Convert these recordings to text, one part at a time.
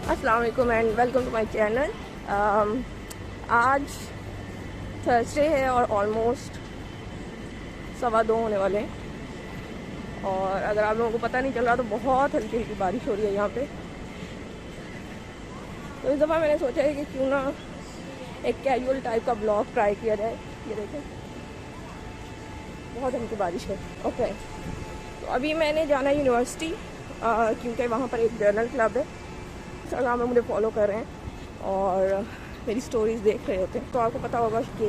अस्सलाम वालेकुम and welcome to my channel. आज थर्सडे है और ऑलमोस्ट 2:15 होने वाले हैं और अगर आप लोगों को पता नहीं चल रहा तो बहुत हल्की हल्की बारिश हो रही है यहाँ पे। तो इस दफ़ा मैंने सोचा है कि क्यों ना एक कैजुअल टाइप का ब्लॉग ट्राई किया जाए। ये देखें बहुत हल्की बारिश है। ओके, तो अभी मैंने जाना है यूनिवर्सिटी क्योंकि वहाँ पर एक जर्नल क्लब है। इंस्टाग्राम में मुझे फॉलो कर रहे हैं और मेरी स्टोरीज देख रहे होते हैं। तो आपको पता होगा कि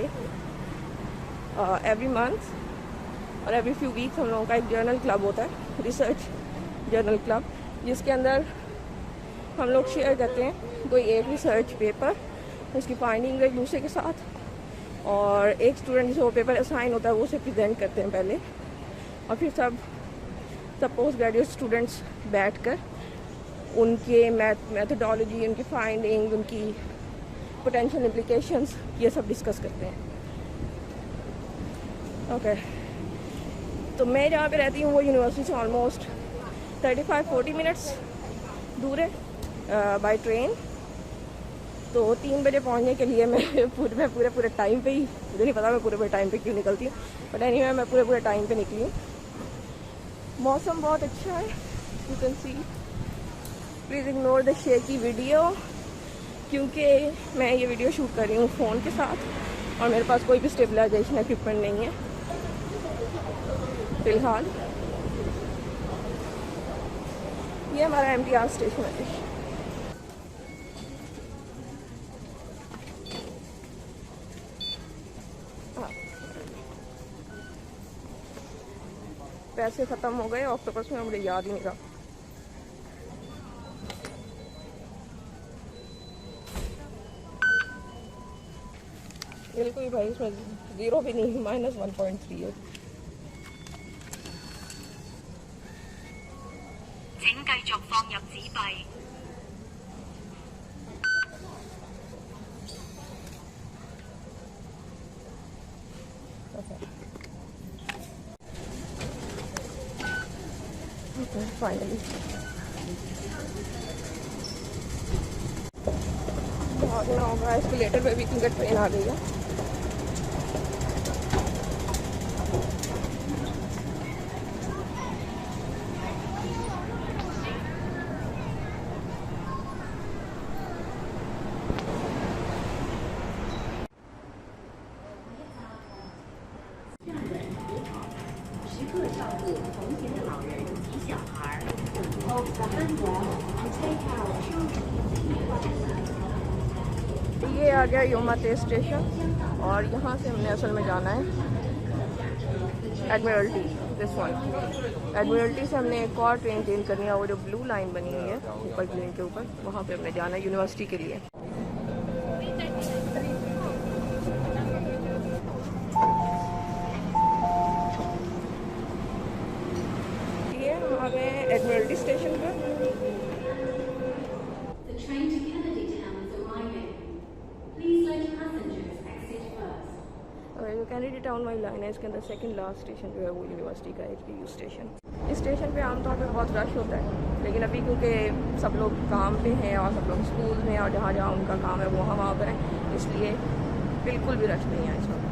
एवरी मंथ और एवरी फ्यू वीक्स हम लोगों का एक जर्नल क्लब होता है, रिसर्च जर्नल क्लब, जिसके अंदर हम लोग शेयर करते हैं कोई एक रिसर्च पेपर, उसकी फाइंडिंग एक दूसरे के साथ, और एक स्टूडेंट जिसे वो पेपर असाइन होता है वो उसे प्रेजेंट करते हैं पहले, और फिर सब पोस्ट ग्रेजुएट स्टूडेंट्स बैठ कर उनके मैथडोलॉजी, उनकी फाइंडिंग, उनकी पोटेंशियल इम्प्लिकेशंस, ये सब डिस्कस करते हैं। ओके, तो मैं जहाँ पे रहती हूँ वो यूनिवर्सिटी से ऑलमोस्ट 35-40 मिनट्स दूर है बाय ट्रेन। तो 3 बजे पहुँचने के लिए मैं पूरे टाइम पे ही, मुझे नहीं पता मैं पूरे टाइम पे क्यों निकलती हूँ, बट एनीवे मैं पूरे टाइम पे निकली हूँ। मौसम बहुत अच्छा है, you can see. Please ignore the shaky video क्योंकि मैं ये वीडियो शूट कर रही हूँ फ़ोन के साथ और मेरे पास कोई भी स्टेबलाइजेशन इक्विपमेंट नहीं है फ़िलहाल। ये हमारा MTR स्टेशन है। हाँ, पैसे ख़त्म हो गए ऑक्टोपस में, मुझे याद ही नहीं रहा। बिल्कुल भाई, इसमें 0 भी नहीं, -1.3 है। फाइनली भागना होगा, एस्केलेटर पे भी क्योंकि ट्रेन आ गई है। ये आ गया योमाते स्टेशन और यहाँ से हमने असल में जाना है एडमिरल्टी। दिस वन एडमिरल्टी से हमने एक और ट्रेन चेंज करनी है, वो जो ब्लू लाइन बनी हुई है ऊपर ट्रेन के ऊपर, वहाँ पे हमने जाना है यूनिवर्सिटी के लिए। ये हम आ गए एडमिरल्टी स्टेशन पर। जो कैनेडी टाउन वाली लाइन है इसके अंदर सेकंड लास्ट स्टेशन जो है वो यूनिवर्सिटी का HBU स्टेशन। इस स्टेशन पे आमतौर पे बहुत रश होता है, लेकिन अभी क्योंकि सब लोग काम पे हैं और सब लोग स्कूल में और जहाँ जहाँ उनका काम है वो वहाँ पर है, इसलिए बिल्कुल भी रश नहीं है इस वक्त।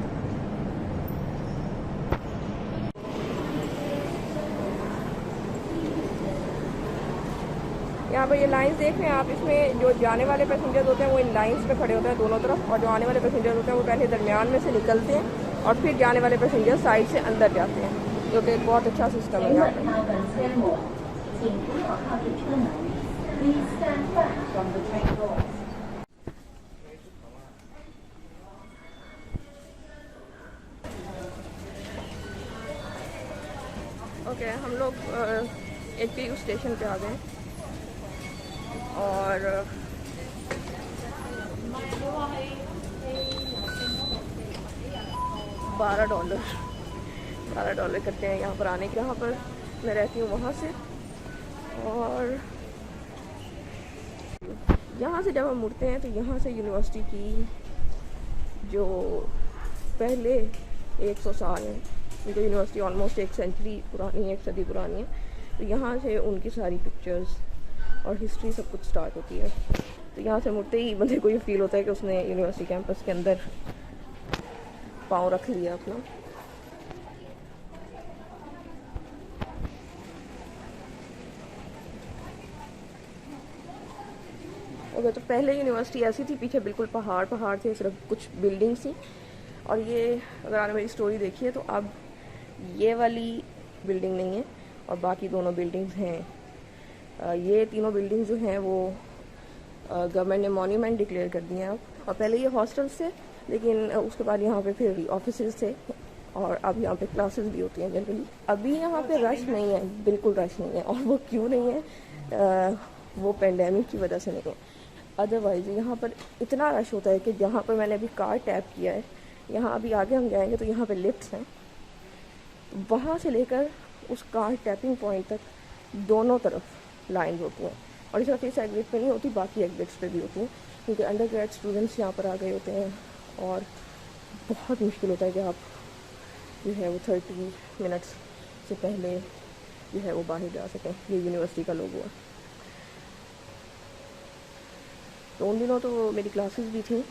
यहाँ पर ये लाइंस देख रहे हैं आप, इसमें जो जाने वाले पैसेंजर्स होते हैं वो इन लाइंस पे खड़े होते हैं दोनों तरफ, और जो आने वाले पैसेंजर्स होते हैं वो पहले दरमियान में से निकलते हैं और फिर जाने वाले पैसेंजर साइड से अंदर जाते हैं, जो कि एक बहुत अच्छा सिस्टम है यहाँ पे। ओके, हम लोग HBU स्टेशन पे आ गए और $12 $18 करते हैं यहाँ पर आने के। यहाँ पर मैं रहती हूँ वहाँ से, और यहाँ से जब हम मुड़ते हैं तो यहाँ से यूनिवर्सिटी की जो पहले 100 साल हैं, क्योंकि यूनिवर्सिटी ऑलमोस्ट 1 सेंचुरी पुरानी है, 1 सदी पुरानी है, तो यहाँ से उनकी सारी पिक्चर्स और हिस्ट्री सब कुछ स्टार्ट होती है। तो यहाँ से मुड़ते ही बंदे को ये फील होता है कि उसने यूनिवर्सिटी कैंपस के अंदर पाँव रख लिया अपना। ओके, तो पहले यूनिवर्सिटी ऐसी थी, पीछे बिल्कुल पहाड़ थे, सिर्फ कुछ बिल्डिंग्स थी। और ये अगर आपने मेरी स्टोरी देखी है तो अब ये वाली बिल्डिंग नहीं है और बाकी दोनों बिल्डिंग्स हैं। ये तीनों बिल्डिंग्स जो हैं वो गवर्नमेंट ने मॉन्यूमेंट डिक्लेयर कर दिए हैं अब। और पहले ये हॉस्टल्स थे, लेकिन उसके बाद यहाँ पे फिर ऑफिसेज थे, और अब यहाँ पे क्लासेस भी होती हैं जनरली। अभी यहाँ पे रश नहीं है, बिल्कुल रश नहीं है, और वो क्यों नहीं है, वो पेंडेमिक की वजह से नहीं है। अदरवाइज़ यहाँ पर इतना रश होता है कि जहाँ पर मैंने अभी कार्ड टैप किया है, यहाँ अभी आगे हम जाएंगे तो यहाँ पे लिफ्ट्स हैं, तो वहाँ से लेकर उस कार्ड टैपिंग पॉइंट तक दोनों तरफ लाइन होती हैं। और सिर्फ इस एग्जिट पे नहीं होती, बाकी एग्जिट्स पे भी होती हैं, क्योंकि अंडर ग्रेड स्टूडेंट्स यहाँ पर आ गए होते हैं, और बहुत मुश्किल होता है कि आप जो है वो 30 मिनट्स से पहले जो है वो बाहर जा सकें। ये यूनिवर्सिटी का लोगो है। तो उन दिनों तो मेरी क्लासेस भी थी,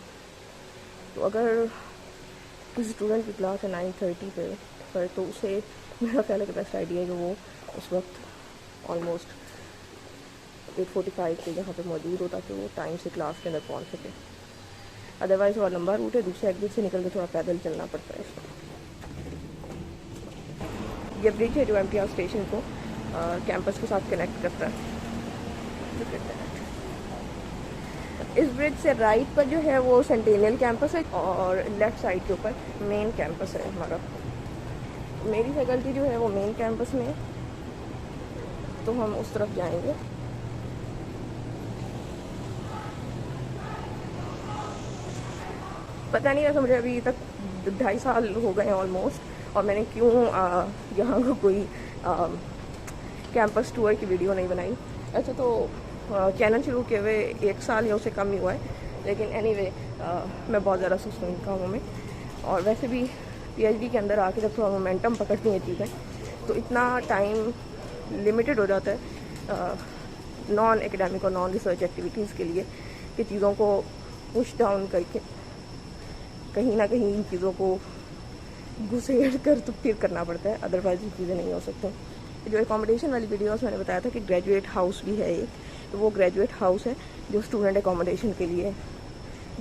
तो अगर किसी स्टूडेंट की क्लास है 9:30 पर तो उसे मेरा ख्याल है कि बेस्ट आइडिया है कि वो उस वक्त ऑलमोस्ट 8:45 पे यहाँ पे मौजूद हो, ताकि वो टाइम से क्लास के अंदर पहुँच सके। अदरवाइज़ वो लंबा रूट है, दूसरे एग्जिट से निकल के थोड़ा पैदल चलना पड़ता है। ये ब्रिज है जो MTR स्टेशन को कैंपस के साथ कनेक्ट करता है। इस ब्रिज से राइट पर जो है वो सेंटेनियल कैंपस है, और लेफ़्ट साइड के ऊपर मेन कैंपस है हमारा। मेरी फैकल्टी जो है वो मेन कैंपस में है, तो हम उस तरफ जाएंगे। पता नहीं, वैसे मुझे अभी तक 2.5 साल हो गए हैं ऑलमोस्ट, और मैंने क्यों यहाँ को कोई कैंपस टूर की वीडियो नहीं बनाई। ऐसे तो चैनल शुरू किए हुए 1 साल या उससे कम ही हुआ है, लेकिन एनीवे मैं बहुत ज़्यादा सुस्त हूँ इन कामों में। और वैसे भी PhD के अंदर आके जब थोड़ा मोमेंटम पकड़ती हैं चीज़ें, तो इतना टाइम लिमिटेड हो जाता है नॉन एकेडमिक और नॉन रिसर्च एक्टिविटीज़ के लिए, कि चीज़ों को पुश डाउन करके कहीं ना कहीं इन चीज़ों को घुसेड़ कर तो फिर करना पड़ता है, अदरवाइज ये चीज़ें नहीं हो सकती। जो एकोमोडेशन वाली वीडियोस मैंने बताया था कि ग्रेजुएट हाउस भी है एक, तो वो ग्रेजुएट हाउस है जो स्टूडेंट एकोमोडेशन के लिए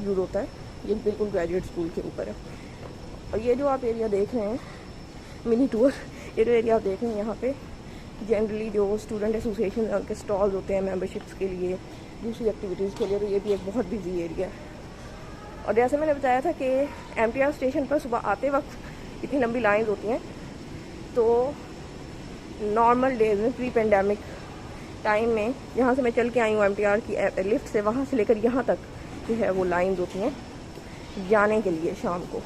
यूज़ होता है। ये बिल्कुल ग्रेजुएट स्कूल के ऊपर है। और ये जो आप एरिया देख रहे हैं मिनी टूर, ये जो एरिया आप देख रहे हैं, यहाँ पे जनरली जो स्टूडेंट एसोसिएशन है उनके स्टॉल्स होते हैं मेम्बरशिप्स के लिए, दूसरी एक्टिविटीज़ के लिए, तो ये भी एक बहुत बिजी एरिया है। और जैसे मैंने बताया था कि MTR स्टेशन पर सुबह आते वक्त इतनी लंबी लाइन होती हैं, तो नॉर्मल डेज में प्री पेंडेमिक टाइम में जहाँ से मैं चल के आई हूँ MTR की लिफ्ट से, वहाँ से लेकर यहाँ तक जो है वो लाइन होती हैं जाने के लिए शाम को।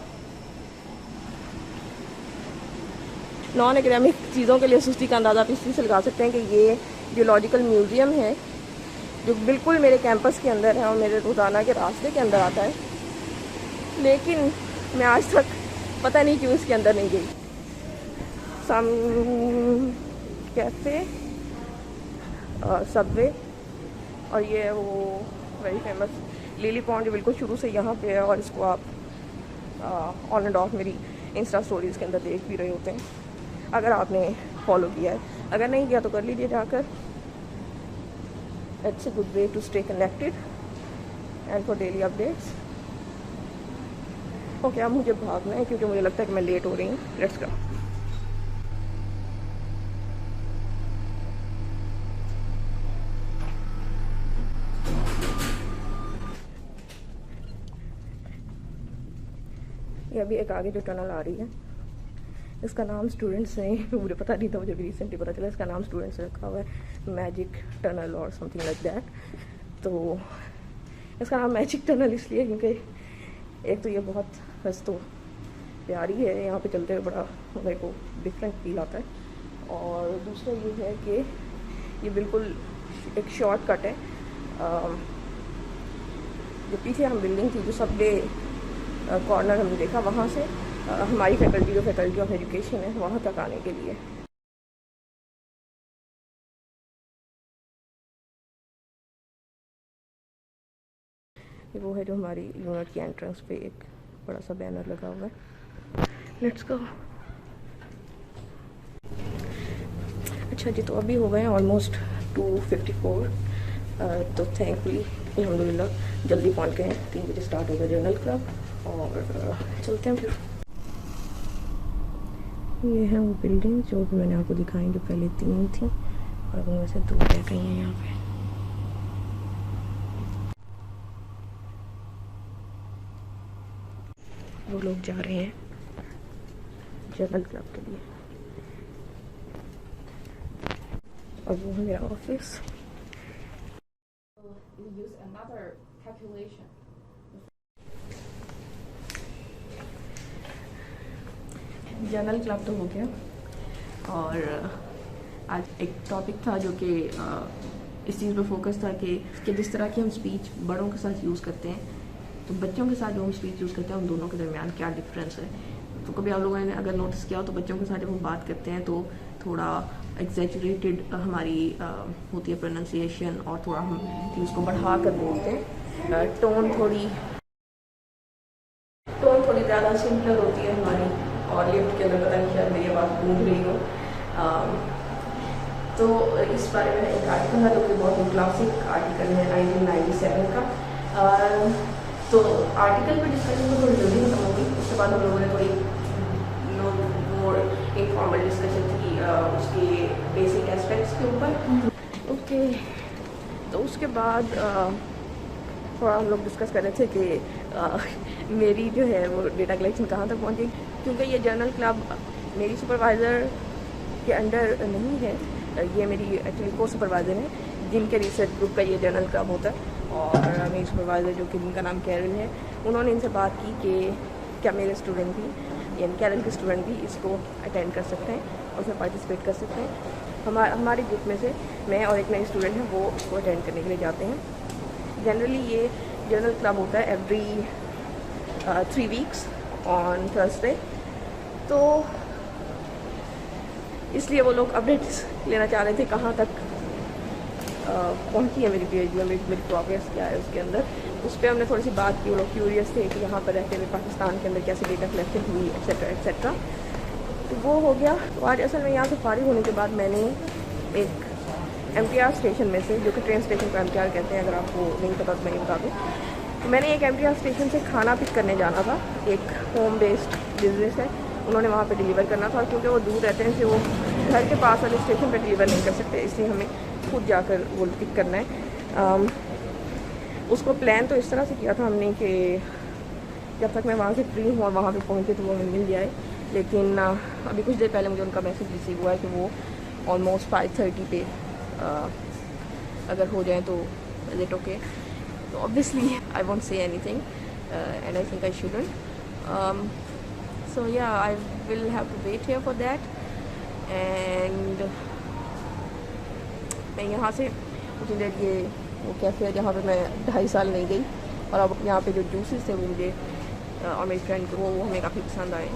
नॉन एकेडमिक चीज़ों के लिए सुस्ती का अंदाज़ा आप इस चीज़ से लगा सकते हैं कि ये जियोलॉजिकल म्यूज़ियम है जो बिल्कुल मेरे कैंपस के अंदर है और मेरे रोज़ाना के रास्ते के अंदर आता है, लेकिन मैं आज तक पता नहीं क्यों इसके अंदर नहीं गई। सम कैफ़े, सबवे, और ये है वो वेरी फेमस लिली पॉन्ड जो बिल्कुल शुरू से यहाँ पे है, और इसको आप ऑन एंड ऑफ मेरी इंस्टा स्टोरीज़ के अंदर देख भी रहे होते हैं अगर आपने फॉलो किया है। अगर नहीं किया तो कर लीजिए जाकर। It's a good way to stay connected and for daily updates. Okay, अब मुझे भागना है क्योंकि मुझे लगता है कि मैं लेट हो रही हूँ। Let's go. ये अभी एक आगे जो टनल आ रही है, इसका नाम स्टूडेंट्स ने, मुझे पता नहीं था, मुझे भी रिसेंटली पता चला, इसका नाम स्टूडेंट्स ने रखा हुआ है मैजिक टनल और समथिंग लाइक दैट। तो इसका नाम मैजिक टनल इसलिए क्योंकि एक तो ये बहुत, वैसे तो प्यारी है, यहाँ पे चलते हुए बड़ा मेरे को डिफरेंट फील आता है। और दूसरा ये है कि ये बिल्कुल एक शॉर्टकट है। जो पीछे हम बिल्डिंग थी, जो सबवे कॉर्नर हमने देखा, वहाँ से हमारी फैकल्टी जो फैकल्टी ऑफ एजुकेशन है वहाँ तक आने के लिए। वो है जो हमारी यूनिट की एंट्रेंस पे एक बड़ा सा बैनर लगा हुआ है। Let's go. अच्छा जी, तो अभी हो गए हैं ऑलमोस्ट 2:54। तो थैंकफुली अल्हम्दुलिल्लाह जल्दी पहुंच गए हैं। 3 बजे स्टार्ट होगा जर्नल क्लब और चलते हैं फिर। ये है वो बिल्डिंग जो भी मैंने आपको दिखाई, जो पहले 3 थी और अब उनमें से 2 रह गई हैं यहाँ पे। वो लोग जा रहे हैं जर्नल क्लब के लिए और वो है मेरा ऑफिस। जर्नल क्लब तो हो गया और आज एक टॉपिक था जो कि इस चीज़ पर फोकस था कि जिस तरह की हम स्पीच बड़ों के साथ यूज़ करते हैं, तो बच्चों के साथ जो हम स्पीच यूज़ करते हैं उन दोनों के दरमियान क्या डिफरेंस है। तो कभी आप लोगों ने अगर नोटिस किया हो तो बच्चों के साथ जब हम बात करते हैं तो थोड़ा एग्जैजरेटेड हमारी होती है प्रोनाउंसिएशन और थोड़ा हम चीज़ को बढ़ा कर बोलते हैं। टोन थोड़ी ज़्यादा सिंपलर होती है हमारी। और लिफ्ट के अंदर पता नहीं शायद मेरी बात गूंज रही हो। तो इस बारे में एक आर्टिकल है जो कि बहुत ही क्लासिक आर्टिकल है 1997 का। तो आर्टिकल पर डिस्कशन तो थोड़ी जल्दी खत्म हो गई। उसके बाद हम लोगों ने थोड़ी मोर इनफॉर्मल डिस्कशन की उसके बेसिक एस्पेक्ट्स के ऊपर। ओके, तो उसके बाद थोड़ा हम लोग डिस्कस कर रहे थे कि मेरी जो है वो डेटा कलेक्शन कहाँ तक पहुँची, क्योंकि ये जर्नल क्लब मेरी सुपरवाइज़र के अंडर नहीं है। ये मेरी एक्चुअली को सुपरवाइज़र है जिनके रिसर्च ग्रुप का ये जर्नल क्लब होता है। और मेरी सुपरवाइज़र जो कि जिनका नाम कैरल है, उन्होंने इनसे बात की कि क्या मेरे स्टूडेंट भी, यानी कैरल के स्टूडेंट भी इसको अटेंड कर सकते हैं और उसमें पार्टिसिपेट कर सकते हैं। हमारे ग्रुप में से मैं और एक नए स्टूडेंट हैं, वो इसको अटेंड करने के लिए जाते हैं। जनरली ये जर्नल क्लब होता है एवरी 3 वीक्स ऑन थर्सडे। तो इसलिए वो लोग अपडेट्स लेना चाह रहे थे कहाँ तक पहुँची है मेरी पीएचडी में, मेरी प्रोग्रेस क्या है उसके अंदर। उस पर हमने थोड़ी सी बात की। वो लोग क्यूरियस थे कि यहाँ पर रहते हुए पाकिस्तान के अंदर कैसे डेटा कलेक्शन हुई, एक्सेट्रा एक्सेट्रा। तो वो हो गया। तो आज असल में यहाँ से फारिग होने के बाद मैंने एक MTR स्टेशन में से, जो कि ट्रेन स्टेशन को MTR कहते हैं, अगर आपको नहीं पता तो मैं ये बता दूँ, तो मैंने एक MTR स्टेशन से खाना पिक करने जाना था। एक होम बेस्ड बिजनेस है, उन्होंने वहाँ पे डिलीवर करना था। और क्योंकि वो दूर रहते हैं इसलिए वो घर के पास वाले स्टेशन पे डिलीवर नहीं कर सकते, इसलिए हमें खुद जाकर वो पिक करना है। उसको प्लान तो इस तरह से किया था हमने कि जब तक मैं वहाँ से फ्री हूँ और वहाँ पे पहुँचे तो वो हमें मिल जाए। लेकिन अभी कुछ देर पहले मुझे उनका मैसेज रिसीव हुआ है कि वो ऑलमोस्ट 5:30 पे अगर हो जाए तो इज इट ओके। तो obviously I won't say anything and I think I shouldn't. So yeah, I will have to wait here for that. And मैं यहाँ से कुछ देर ये वो कैफ़े है जहाँ पे मैं 2.5 साल नहीं गई, और अब यहाँ पे जो जूसेस थे वो मुझे और मेरी फ्रेंड को वो हमें काफ़ी पसंद आए।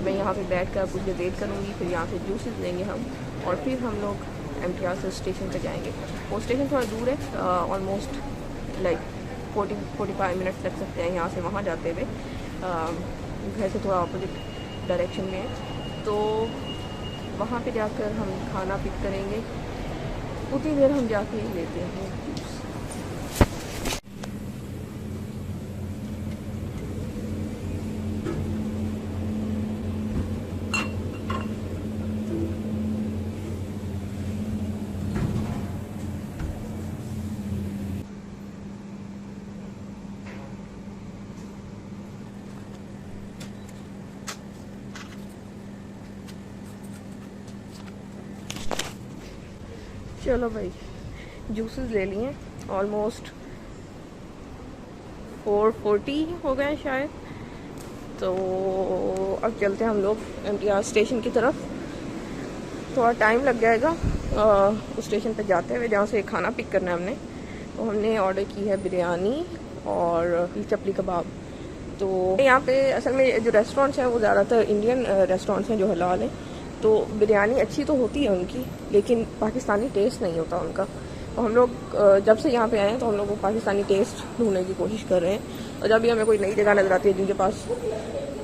मैं यहाँ पे बैठ कर कुछ देर वेट करूँगी, फिर यहाँ से जूसेस लेंगे हम और फिर हम लोग MTR से स्टेशन पर जाएंगे। वो स्टेशन थोड़ा दूर है, ऑलमोस्ट लाइक 40-45 मिनट्स लग सकते हैं यहाँ से वहाँ जाते हुए। घर से थोड़ा अपोजिट डायरेक्शन में है। तो वहाँ पे जाकर हम खाना पिक करेंगे, उतनी देर हम जाके ही लेते हैं। चलो भाई, जूसेस ले लिए, ऑलमोस्ट 4:40 हो गए शायद। तो अब चलते हैं हम लोग MTR स्टेशन की तरफ। थोड़ा टाइम लग जाएगा उस स्टेशन पे जाते हुए जहाँ से खाना पिक करना है हमने। तो हमने ऑर्डर की है बिरयानी और चपली कबाब। तो यहाँ पे असल में जो रेस्टोरेंट्स हैं वो ज़्यादातर इंडियन रेस्टोरेंट्स हैं जो हलाल हैं। तो बिरयानी अच्छी तो होती है उनकी, लेकिन पाकिस्तानी टेस्ट नहीं होता उनका। तो हम लोग जब से यहाँ पे आए हैं तो हम लोग पाकिस्तानी टेस्ट ढूंढने की कोशिश कर रहे हैं। और जब भी हमें कोई नई जगह नज़र आती है जिनके पास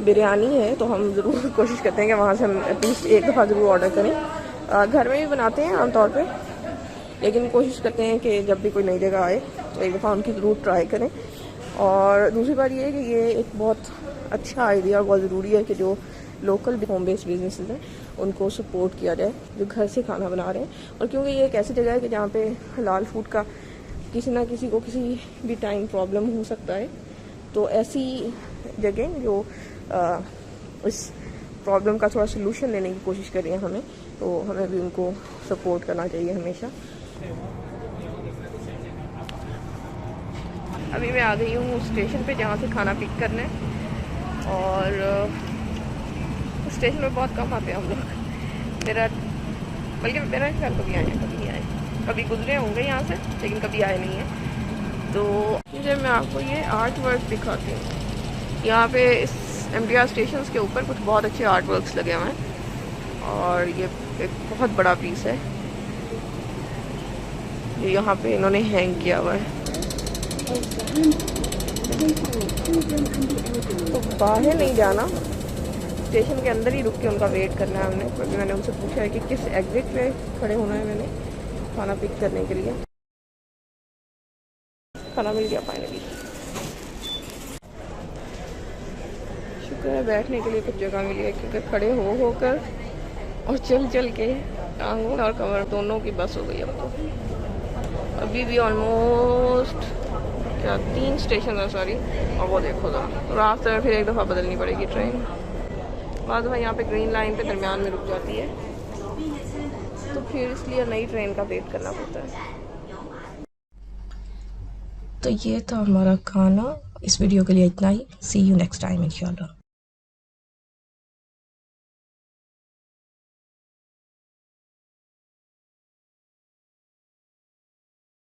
बिरयानी है तो हम ज़रूर कोशिश करते हैं कि वहाँ से हम एटलीस्ट एक दफ़ा ज़रूर ऑर्डर करें। घर में भी बनाते हैं आमतौर पे, लेकिन कोशिश करते हैं कि जब भी कोई नई जगह आए तो एक दफ़ा उनकी ज़रूर ट्राई करें। और दूसरी बात ये है कि ये एक बहुत अच्छा आइडिया, बहुत ज़रूरी है कि जो लोकल होम बेस्ड बिजनेसेस हैं उनको सपोर्ट किया जाए जो घर से खाना बना रहे हैं। और क्योंकि ये एक ऐसी जगह है कि जहाँ पे हलाल फूड का किसी ना किसी को किसी भी टाइम प्रॉब्लम हो सकता है, तो ऐसी जगह जो इस प्रॉब्लम का थोड़ा सोल्यूशन लेने की कोशिश कर रही है हमें, तो हमें भी उनको सपोर्ट करना चाहिए हमेशा। अभी मैं आ गई हूँ स्टेशन पे जहाँ से खाना पिक करने, और स्टेशन पे बहुत कम आते हैं हम लोग। बल्कि मेरा ख्याल कभी आए हैं, कभी नहीं आए, कभी गुजरे होंगे यहाँ से लेकिन कभी आए नहीं हैं। तो जब मैं आपको ये आर्ट वर्क दिखाती हूँ, यहाँ पे इस MTR स्टेशन के ऊपर कुछ बहुत अच्छे आर्ट वर्क्स लगे हुए हैं, और ये एक बहुत बड़ा पीस है जो यहाँ पे इन्होंने हैंग किया हुआ है। तो बाहर नहीं जाना, स्टेशन के अंदर ही रुक के उनका वेट करना है हमने, क्योंकि मैंने उनसे पूछा है कि किस एग्जिट पे खड़े होना है मैंने खाना पिक करने के लिए। खाना मिल गया फाइनली, शुक्र है बैठने के लिए कुछ जगह मिली है, क्योंकि खड़े होकर और चल चल के टांगों और कमर दोनों की बस हो गई। अब तो अभी भी ऑलमोस्ट क्या 3 स्टेशन है सॉरी, और वो देखो तो रास्ते में फिर एक दफ़ा बदलनी पड़ेगी ट्रेन। बाद में यहाँ पे ग्रीन लाइन पे दरमियान में रुक जाती है, तो फिर इसलिए नई ट्रेन का वेट करना पड़ता है। तो ये था हमारा खाना, इस वीडियो के लिए इतना ही। सी यू नेक्स्ट टाइम इंशाल्लाह।